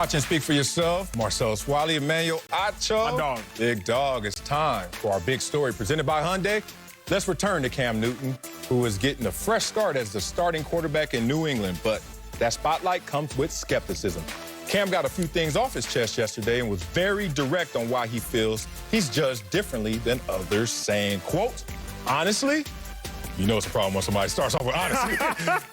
Watch and speak for yourself. Marcellus Wiley, Emmanuel Acho. My dog. Big dog. It's time for our big story presented by Hyundai. Let's return to Cam Newton, who is getting a fresh start as the starting quarterback in New England. But that spotlight comes with skepticism. Cam got a few things off his chest yesterday and was very direct on why he feels he's judged differently than others, saying, quote, honestly, you know it's a problem when somebody starts off with honestly.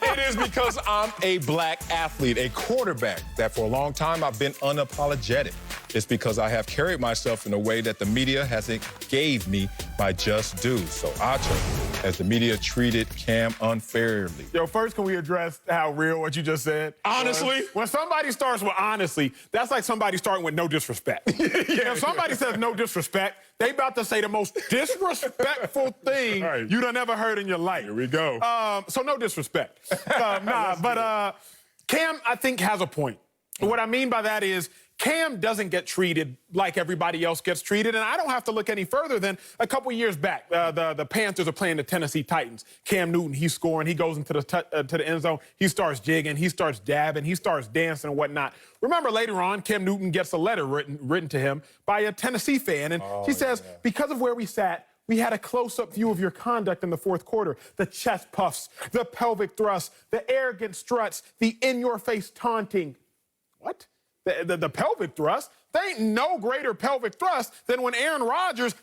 It is because I'm a black athlete, a quarterback, that for a long time I've been unapologetic. It's because I have carried myself in a way that the media hasn't gave me my just due. So, Acho, has the media treated Cam unfairly? Yo, first, can we address how real what you just said? Honestly? When somebody starts with honestly, that's like somebody starting with no disrespect. If somebody says no disrespect, they about to say the most disrespectful thing you done ever heard in your life. Here we go. So no disrespect. But Cam, I think, has a point. What I mean by that is Cam doesn't get treated like everybody else gets treated, and I don't have to look any further than a couple years back. The Panthers are playing the Tennessee Titans. Cam Newton, he's scoring. He goes into the end zone. He starts jigging. He starts dabbing. He starts dancing and whatnot. Remember, later on, Cam Newton gets a letter written to him by a Tennessee fan, and she says, because of where we sat, we had a close-up view of your conduct in the fourth quarter. The chest puffs, the pelvic thrusts, the arrogant struts, the in-your-face taunting. What? The pelvic thrust? There ain't no greater pelvic thrust than when Aaron Rodgers,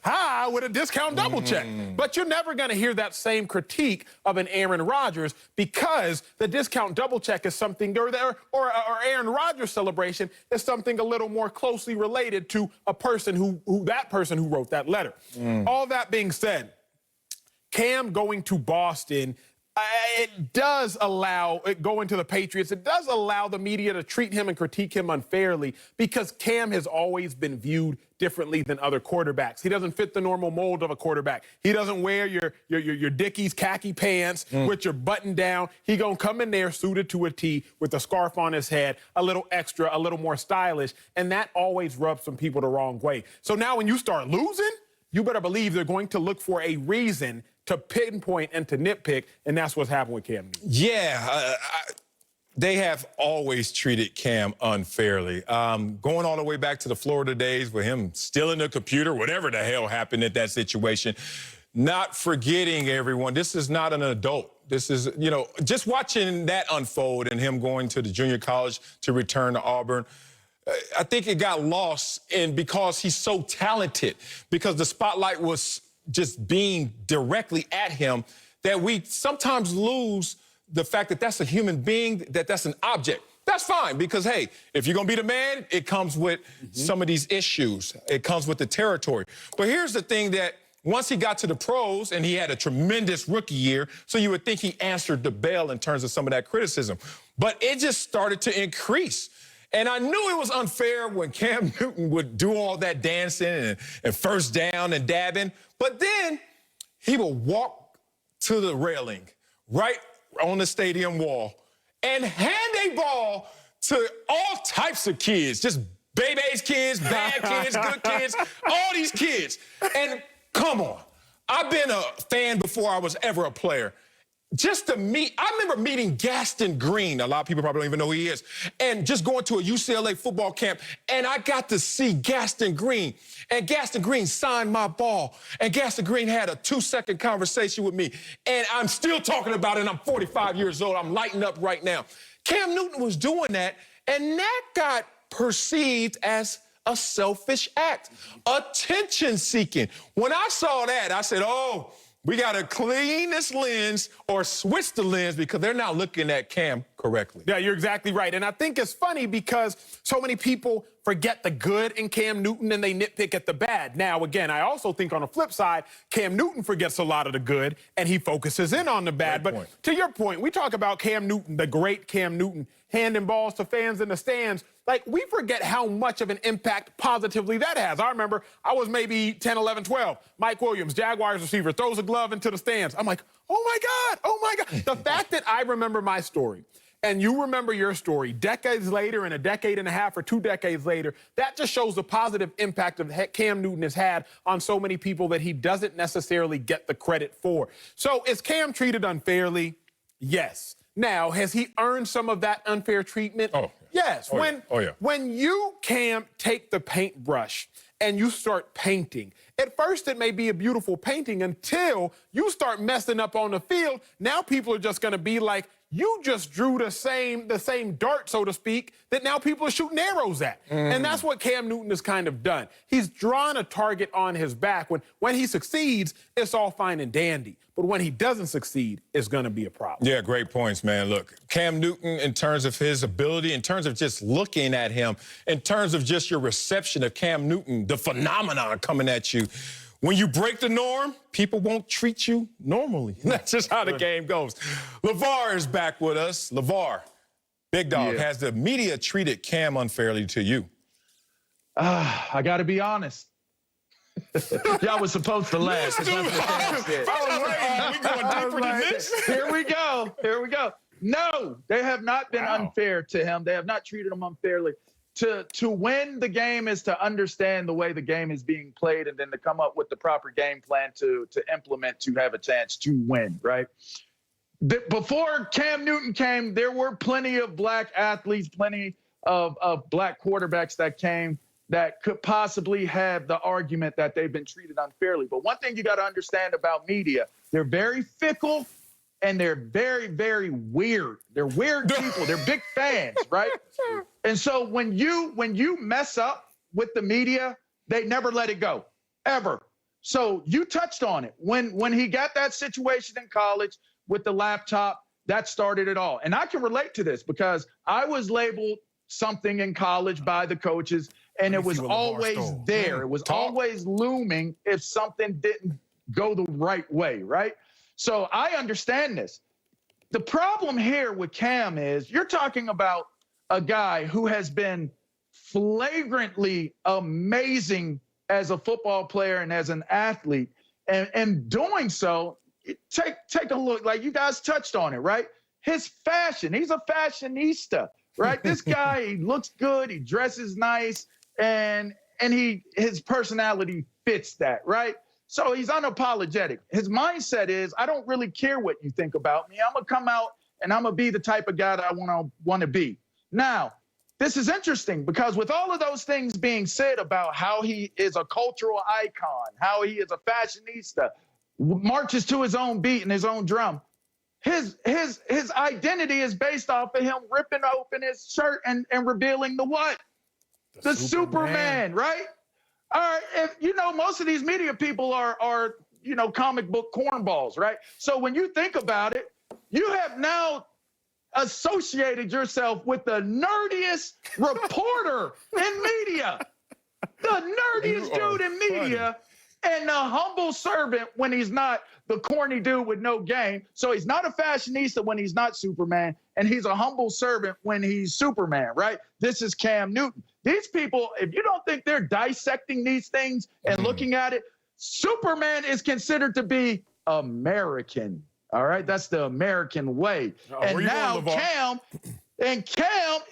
with a discount double check. But you're never going to hear that same critique of an Aaron Rodgers because the discount double check is something, or Aaron Rodgers celebration is something a little more closely related to a person who wrote that letter. All that being said, Cam going to Boston, it does allow, going to the Patriots, it does allow the media to treat him and critique him unfairly because Cam has always been viewed differently than other quarterbacks. He doesn't fit the normal mold of a quarterback. He doesn't wear your Dickies khaki pants with your button down. He gonna come in there suited to a T with a scarf on his head, a little extra, a little more stylish, and that always rubs some people the wrong way. So now when you start losing, you better believe they're going to look for a reason to pinpoint and to nitpick, and that's what's happened with Cam Newton. Yeah, they have always treated Cam unfairly. Going all the way back to the Florida days with him stealing the computer, whatever the hell happened at that situation. Not forgetting, everyone, this is not an adult. This is, just watching that unfold and him going to the junior college to return to Auburn. I think it got lost because he's so talented, because the spotlight was just being directly at him, that we sometimes lose the fact that that's a human being, that's an object. That's fine, because, hey, if you're going to be the man, it comes with some of these issues. It comes with the territory. But here's the thing, that once he got to the pros, and he had a tremendous rookie year, so you would think he answered the bell in terms of some of that criticism. But it just started to increase. And I knew it was unfair when Cam Newton would do all that dancing and first down and dabbing. But then he would walk to the railing right on the stadium wall and hand a ball to all types of kids, just baby's kids, bad kids, good kids, all these kids. And come on, I've been a fan before I was ever a player. Just to meet, I remember meeting Gaston Green. A lot of people probably don't even know who he is. And just going to a UCLA football camp, and I got to see Gaston Green. And Gaston Green signed my ball. And Gaston Green had a 2-second conversation with me. And I'm still talking about it, and I'm 45 years old. I'm lighting up right now. Cam Newton was doing that, and that got perceived as a selfish act, attention-seeking. When I saw that, I said, oh, we got to clean this lens or switch the lens, because they're not looking at Cam correctly. Yeah, you're exactly right. And I think it's funny because so many people forget the good in Cam Newton and they nitpick at the bad. Now, again, I also think on the flip side, Cam Newton forgets a lot of the good and he focuses in on the bad. But to your point, we talk about Cam Newton, the great Cam Newton, handing balls to fans in the stands. Like, we forget how much of an impact positively that has. I remember I was maybe 10, 11, 12. Mike Williams, Jaguars receiver, throws a glove into the stands. I'm like, oh my God, oh my God. The fact that I remember my story and you remember your story decades later and a decade and a half or 2 decades later, that just shows the positive impact of Cam Newton has had on so many people that he doesn't necessarily get the credit for. So is Cam treated unfairly? Yes. Now, has he earned some of that unfair treatment? Oh, yes. oh, yeah. Oh, yeah. When you, Cam, take the paintbrush and you start painting, at first it may be a beautiful painting until you start messing up on the field. Now people are just going to be like, you just drew the same dart, so to speak, that now people are shooting arrows at. And that's what Cam Newton has kind of done. He's drawn a target on his back. When he succeeds, it's all fine and dandy. But when he doesn't succeed, it's going to be a problem. Yeah, great points, man. Look, Cam Newton, in terms of his ability, in terms of just looking at him, in terms of just your reception of Cam Newton, the phenomenon coming at you, when you break the norm, people won't treat you normally. That's just how the game goes. Lavar is back with us. Lavar, big dog, has the media treated Cam unfairly to you? I got to be honest. Y'all was supposed to laugh. We going deeper than this? Here we go. Here we go. No, they have not been unfair to him. They have not treated him unfairly. To win the game is to understand the way the game is being played and then to come up with the proper game plan to implement to have a chance to win, right? Before Cam Newton came, there were plenty of black athletes, plenty of black quarterbacks that came that could possibly have the argument that they've been treated unfairly. But one thing you got to understand about media, they're very fickle and they're very, very weird. They're weird people. They're big fans, right? And so when you mess up with the media, they never let it go, ever. So you touched on it. When he got that situation in college with the laptop, that started it all. And I can relate to this because I was labeled something in college by the coaches, and it was always there. It was always looming if something didn't go the right way, right? So I understand this. The problem here with Cam is you're talking about a guy who has been flagrantly amazing as a football player and as an athlete. And doing so, take a look, like you guys touched on it, right? His fashion, he's a fashionista, right? This guy, he looks good, he dresses nice, and his personality fits that, right? So he's unapologetic. His mindset is, I don't really care what you think about me. I'm going to come out and I'm going to be the type of guy that I want to be. Now, this is interesting because with all of those things being said about how he is a cultural icon, how he is a fashionista, marches to his own beat and his own drum, his identity is based off of him ripping open his shirt and revealing the what? The Superman, right? All right, if you know, most of these media people are comic book cornballs, right? So when you think about it, you have now associated yourself with the nerdiest reporter in media, the nerdiest dude in media, and the humble servant when he's not the corny dude with no game. So he's not a fashionista when he's not Superman, and he's a humble servant when he's Superman, right? This is Cam Newton. These people, if you don't think they're dissecting these things and looking at it, Superman is considered to be American. All right, that's the American way. And now Cam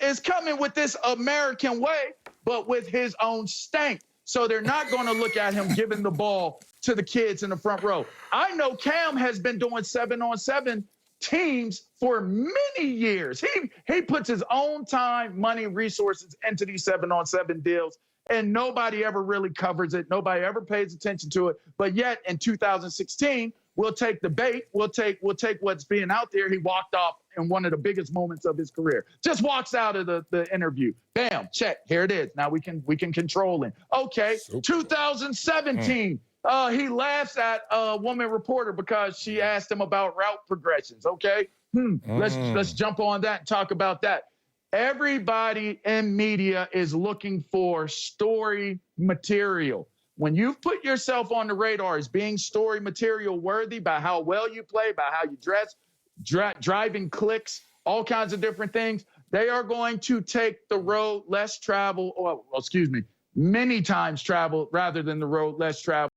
is coming with this American way, but with his own stank. So they're not going to look at him giving the ball to the kids in the front row. I know Cam has been doing 7-on-7 teams for many years. He puts his own time, money, resources into these 7-on-7 deals, and nobody ever really covers it. Nobody ever pays attention to it. But yet in 2016, we'll take the bait. We'll take what's being out there. He walked off in one of the biggest moments of his career. Just walks out of the interview. Bam, check. Here it is. Now we can control him. Okay, 2017. He laughs at a woman reporter because she asked him about route progressions. Okay, let's jump on that and talk about that. Everybody in media is looking for story material. When you've put yourself on the radar as being story material worthy by how well you play, by how you dress, driving clicks, all kinds of different things, they are going to take the road less traveled, or excuse me, many times traveled rather than the road less traveled.